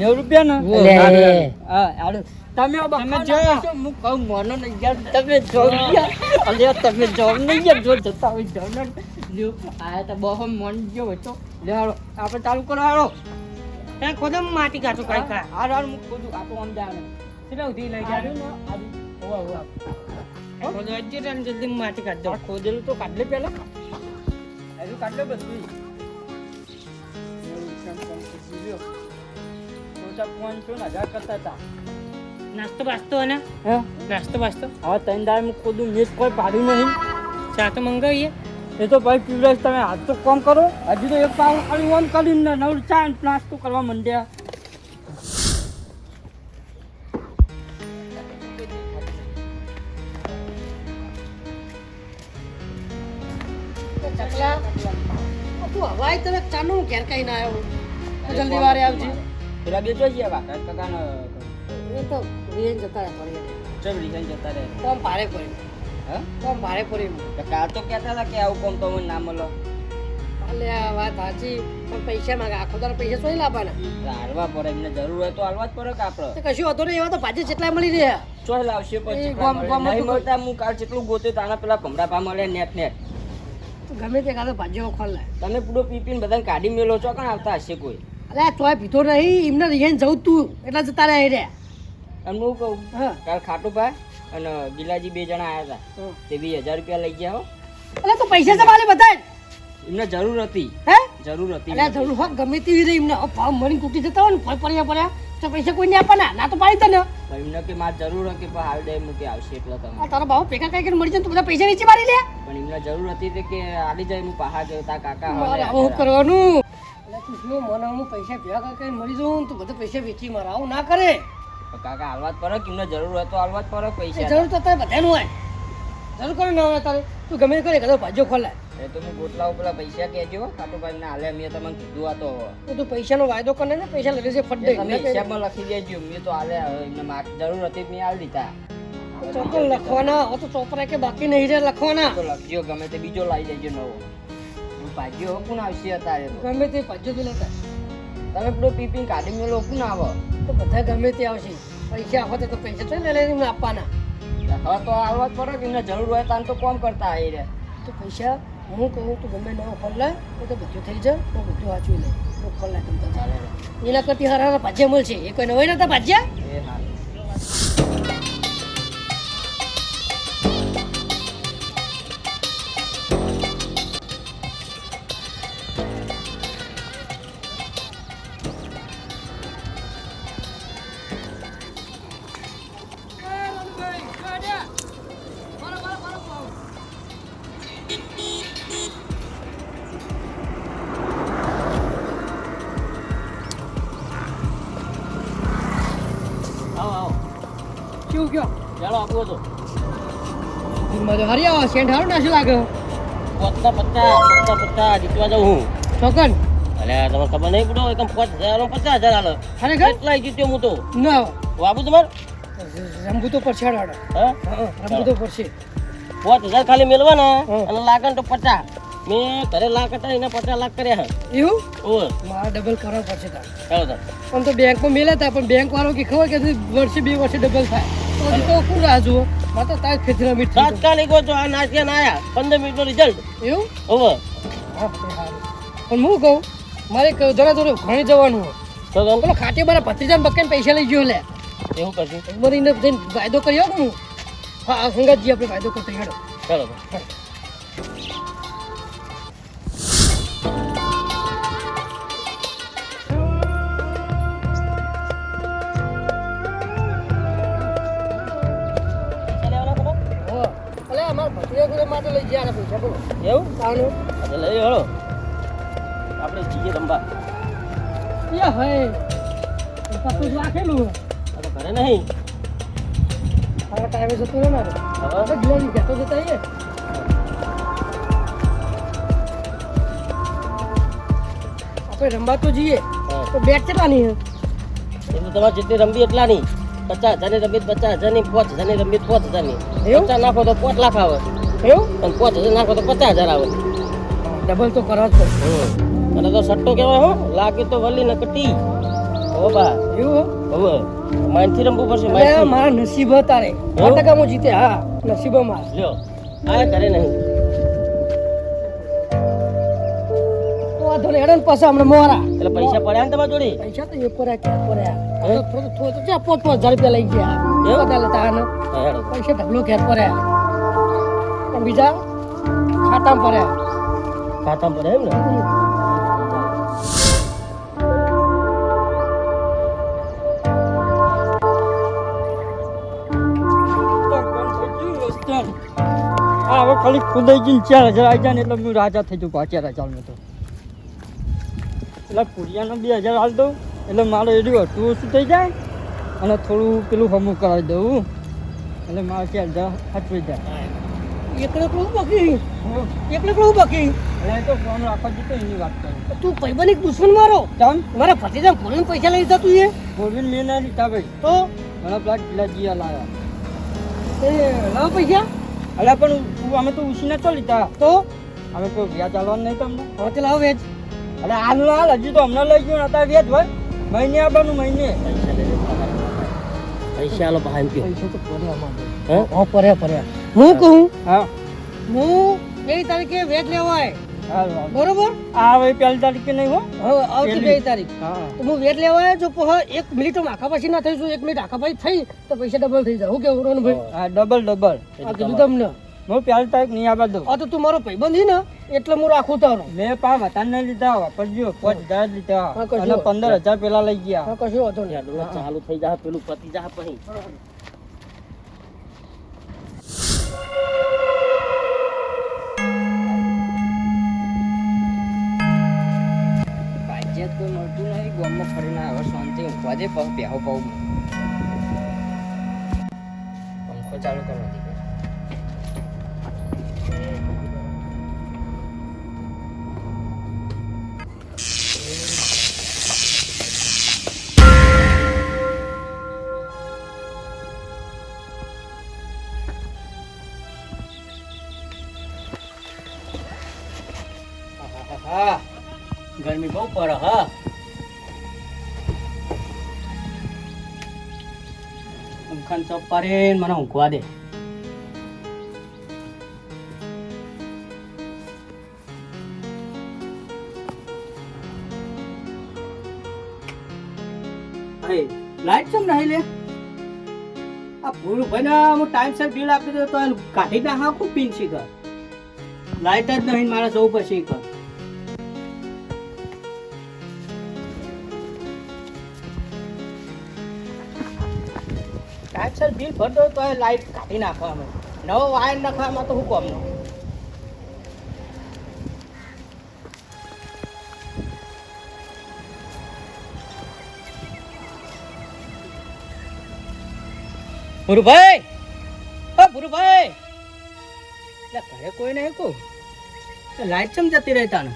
90 રૂપિયા ને હા હાલો તમે જો હું કહું મોનો નહીં યાર તમે જો અલે તમે જો નહીં યાર જો જતા હોય જો ને લ્યો આ તો બહુ મન જો હોય તો લે હાલો આપણે ચાલુ કરો હાલો એ ખોદમ માટી કાચો કાઈ કા હાલ હાલ હું ખોદું આ તો આમ જાણે કેટલા ઉધી લઈ જાય હોવા ખોદો એટલે જલ્દી માટી કાઢ દો ખોદેલું તો કાઢ લે પેલા એનું કાઢ લે બધું કરતા હતા નાસ્તો બાસ્તો ને હે નાસ્તો બાસ્તો હવે ત્રણ દાળ હું ખોદું મેચ કોઈ પાડ્યું નહીં ચા તો મંગાવીએ એ તો ભાઈ પીવડાશ તમે હાથ તો કોમ કરો હજી તો એક પાવ ખાલી ઓન કરીને નવ ચા નાસ્તો કરવા માંડ્યા ચકલા તું હવાઈ તમે ચાનું ઘેર કઈ ના આવ્યો જલ્દી વારે આવજે પેલા બે જોઈ ગયા કાકા કાકાનો એ તો રીન જતા રહ્યા થોડી ચમ રીઝન જતા રહે કોમ ભારે પડી હા કોમ ભારે પડી કાલ તો કહેતા હતા કે આવું કોમ તો મને ના મળો અલે આ વાત સાચી પણ પૈસા માંગે આખો દાડો પૈસા સોઈ લાવવાના હાલવા પડે એમને જરૂર હોય તો હાલવા જ પડે કે આપણે તો કશું હતો નહીં એવા તો ભાજે જેટલા મળી રહ્યા ચોય લાવશે પછી એ ગોમ નહીં મળતા હું કાલ જેટલું ગોત્યું તાના પેલા ભમરા પા મળે નેટ નેટ તો ગમે તે કાતો ભાજ્યો ખોલ લે તમે પૂરો પીપીને બધાને કાઢી મેલો છો કાં આવતા હશે કોઈ અલે આ તોય પીધો નહીં એમને રિયન જવું તું એટલા જતા રહ્યા રે અને હું કહું હા કાલ ખાટુભાઈ અને ગિલાજી બે જણા આવ્યા હતા તે 20,000 રૂપિયા લઈ ગયા હો અલે તો પૈસા છે મારે બતાય એમને જરૂર હતી હે જરૂર હતી અલે જરૂર હોત ગમે તેવી રહી એમને ભાવ મળી તૂટી જતા હોય ને પડ્યા તો પૈસા કોઈને આપવાના ના તો પાડી તને પણ એમને કે મારે જરૂર હતી પણ હાલ ડાઈમ કે આવશે એટલે તમે આ તારો ભાવ ભેગા કઈ મળી જાય તો બધા પૈસા વેચી મારી લે પણ એમને જરૂર હતી તે કે આલી જાય હું પહાડ ગયો તા કાકા મારે આવું કરવાનું અલે તું જો મને હું પૈસા ભેગા કઈ મળી જાઉં તો બધા પૈસા વેચી મારે આવું ના કરે કાકા હાલવા જ પડે કે એમને જરૂર હોય તો હાલવા જ પડે પૈસા જરૂર તો તારે બધાનું હોય જરૂર કરે ના હોય તારે તું ગમે તે કરે કદો ભાજો ખોલાય એ તો હું ગોટલા પેલા પૈસા કહેજો ખાટુભાઈ ને હાલે મેં તમને કીધું આ તો તો તું પૈસાનો વાયદો કરે ને પૈસા લઈ લેજે ફટ દે તમે હિસાબમાં લખી દેજો મેં તો હાલે એમને જરૂર હતી મેં હાલ દીધા ચોપર લખવાના હવે તો ચોપરા કે બાકી નહીં રે લખવાના તો લખજો ગમે તે બીજો લાવી દેજો નવો હું ભાગ્યો કોણ આવશે અત્યારે તો ગમે તે ભાજો તો લેતા તમે પેલો પીપીને કાઢી મેલો કોણ આવો તો બધા ગમે તે આવશે પૈસા હોતે તો પૈસા તો લઈ લઈને આપવાના હવે તો હાલવા જ પડે કે એમને જરૂર હોય તાન તો કોમ કરતા આવી રે તો પૈસા હું કહું તું ગમે નવો ખોલાય તો બધું થઈ જાય તો બધું વાંચવી લે તો ખોલાય તમ તો ચાલે એના કરતી હારા ભાજ્યા મળશે એ કોઈ નવાઈ નતા ભાજ્યા એ હા શું કયો ચાલો આપવો તો મજો હરી આવો સેન્ટ હારું નાશ લાગે 50 જીતવા જાઉં હું ચોકન અલે તમને ખબર નહીં પડો એકમ 50,000 હાલે ખરેખર કેટલા જીત્યો હું તો ના વાબુ તમાર રંબુ તો પડશે હાડો હા રંબુ તો પડશે 5,000 ખાલી મેળવાના અને લાગણ તો 50 મેં ઘરે લાખ હતા એના 50 લાખ કર્યા એવું ઓય મારા ડબલ કરવા પડશે તાર ચાલો તો પણ તો બેંકમાં મેલ્યા હતા પણ બેંક વાળો કે ખબર કે વર્ષે 2 વર્ષે ડબલ થાય તો હજી તો કોણ રાહ જુઓ મારે તો તાર ખેતરા મીઠ તાત્કાલિક જો આ નાસ્યા ના આયા 15 મિનિટનો રિઝલ્ટ એવું ઓવે હા પણ હું કહું મારે જરા જોડે ઘણી જવાનું તો પેલો ખાતે મારા ભત્રીજાને બક્કાને પૈસા લઈ ગયો લે એવું કરશું મારે એને જઈને વાયદો કર્યો કે હું હા સંગાતજી આપણે વાયદો કરતા હેડો ચાલો માટે લઈ ગયા પૈસા બોલો એવું તાનું લઈ હળો આપણે જઈએ રંબા યા હે પાછું રાખેલું આ તો ઘરે નહીં આ ટાઈમે જતો રહે મારે હવે ગિલાની જતો જતા આવીએ આપણે રમવા તો જઈએ તો બેટ કેટલાની એ તો તમારે જેટલી રમવી એટલા નહીં 50,000 ની રમી 50,000 ની 5,000 ની રમી 5,000 ની 50 નાખો તો 5 લાખ આવે એવું અને 5,000 નાખો તો 50,000 આવે ડબલ તો કરો જ પડશે અને તો સટ્ટો કહેવાય હો લાગે તો વલી ને કટી ઓ બા એવું હવે માનથી રમવું પડશે અરે માનથી મારા નસીબ તારે 100% હું જીતે હા નસીબ મારા લ્યો આ કરે નહીં તો વાંધો નહીં હેડો ને પાછા હમણાં મોરા એટલે પૈસા પડ્યા ને તમારા જોડે પૈસા તો એક પડ્યા ક્યાં પડ્યા થોડું જા 5,000 રૂપિયા લઈ ગયા એવું? બધા લેતા આને હા, હેડો. પૈસા ઢગલો ઘેર પડ્યા પણ બીજા ખાતામાં પડ્યા ખાતામાં પડે એમ ને હા હવે ખાલી ખુદાઈ ગઈ 4,000 આવી જાય ને એટલે હું રાજા થઈ જાઉં 5,000 મેં તો એટલે પુરિયાનો 2,000 હાલ દઉં એટલે મારે એનું હતું ઓછું થઈ જાય અને થોડું પેલું હમું કરાવી દઉં એટલે મારે 4,000 સાચવી જાય એકલો બાકી એકલો બાકી એટલે એ તો ફોન રાખવા જતો એની વાત કરું તું ભાઈબંધ દુશ્મન મારો તમ મારા ભતીજા ભોળીને પૈસા લઈ જતા તું એ બોલવીને મેં ના લીધા ભાઈ તો ઘણા પેલા કિલ્લા જીયા લાવ્યા એ લાવ પૈસા એટલે પણ અમે તો ઉછીના તો લીધા તો અમે કોઈ વ્યાજ ચાલવાનું નહીં તમને હવે તે લાવ વેચ એટલે હાલ હાલ હજી તો હમણાં લઈ ગયું ને અત્યારે વ્યાજ હોય મહિને આવવાનું મહિને પૈસા આલો બહાર ગયો પૈસા તો પડ્યા અમારે હે હા પડ્યા હું કહું હા હું 2 તારીખે વેચ લેવાય હારું હારું. બરોબર આ હવે પહેલી તારીખે નહીં હો હવે આવતી 2 તારીખ હા તો હું વેટ લેવાય જો પછી 1 મિનિટમાં આખા પછી ના થઈશું 1 મિનિટ આખા પછી થઈ તો પૈસા ડબલ થઈ જાય હું કેવું રોનભાઈ હા ડબલ આ કીધું તમને હું પહેલી તારીખ નહીં આવવા દઉં આ તો તું મારો ભાઈબંધ છે ને એટલે હું રાખું તારો મેં પા વતાને લીધા વાપરજો 5,000 લીધા હા, કશો. અને 15,000 પેલા લઈ ગયા હા કશું વાંધો નહીં યાડું ચાલુ થઈ જા પેલું પતી જા પછી ભાજ્ય કોઈ મળતું નહીં ગામમાં ફરીને હવે શાંતિ ઊંઘવા દે પછી બેહો પાઉં પંખો ચાલુ કરવા દે હા ગરમી બહુ પડે હા પંખાન ચોપ પારે મને ઊંઘવા દે લાઈટ કેમ નહીં લે આ પૂરું ભાઈ ના હું ટાઈમસર બિલ આપી દઉં તો કાઢી ના હા ખૂબ પીન શીખર લાઈટ જ નહીં મારે જવું પડશે કર ટાઈમસર બિલ ભરતો તો લાઈટ કાઢી નાખવામાં નવો વાયર નાખવામાં તો હું કોમનો ભુરુભાઈ ઓ ભુરુભાઈ ઘરે કોઈ નહીં કહું લાઈટ ચમ જતી રહેતા ને